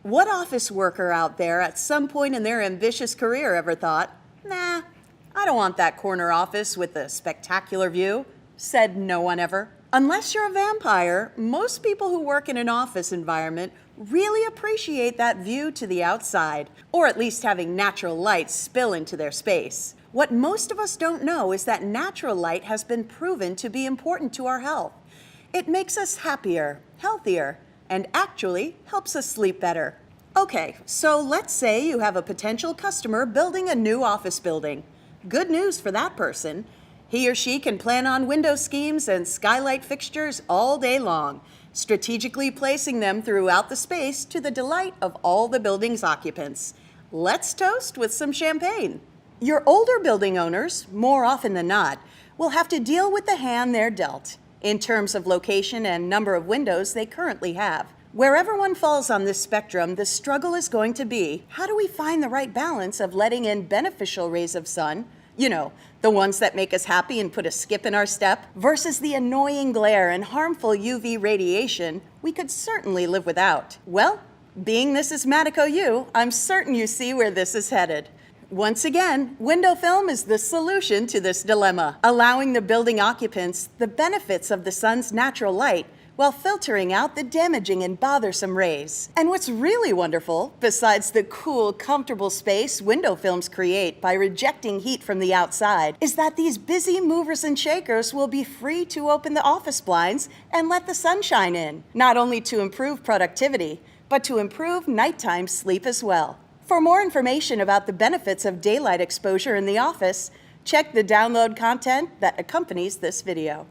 What office worker out there at some point in their ambitious career ever thought, nah, I don't want that corner office with the spectacular view? Said no one ever. Unless you're a vampire, most people who work in an office environment really appreciate that view to the outside, or at least having natural light spill into their space. What most of us don't know is that natural light has been proven to be important to our health. It makes us happier, healthier, and actually helps us sleep better. Okay, so let's say you have a potential customer building a new office building. Good news for that person. He or she can plan on window schemes and skylight fixtures all day long, strategically placing them throughout the space to the delight of all the building's occupants. Let's toast with some champagne. Your older building owners, more often than not, will have to deal with the hand they're dealt in terms of location and number of windows they currently have. Wherever one falls on this spectrum, the struggle is going to be, how do we find the right balance of letting in beneficial rays of sun, you know, the ones that make us happy and put a skip in our step, versus the annoying glare and harmful UV radiation we could certainly live without? Well, being this is Madico U, I'm certain you see where this is headed. Once again, window film is the solution to this dilemma, allowing the building occupants the benefits of the sun's natural light while filtering out the damaging and bothersome rays. And what's really wonderful, besides the cool, comfortable space window films create by rejecting heat from the outside, is that these busy movers and shakers will be free to open the office blinds and let the sunshine in, not only to improve productivity, but to improve nighttime sleep as well. For more information about the benefits of daylight exposure in the office, check the download content that accompanies this video.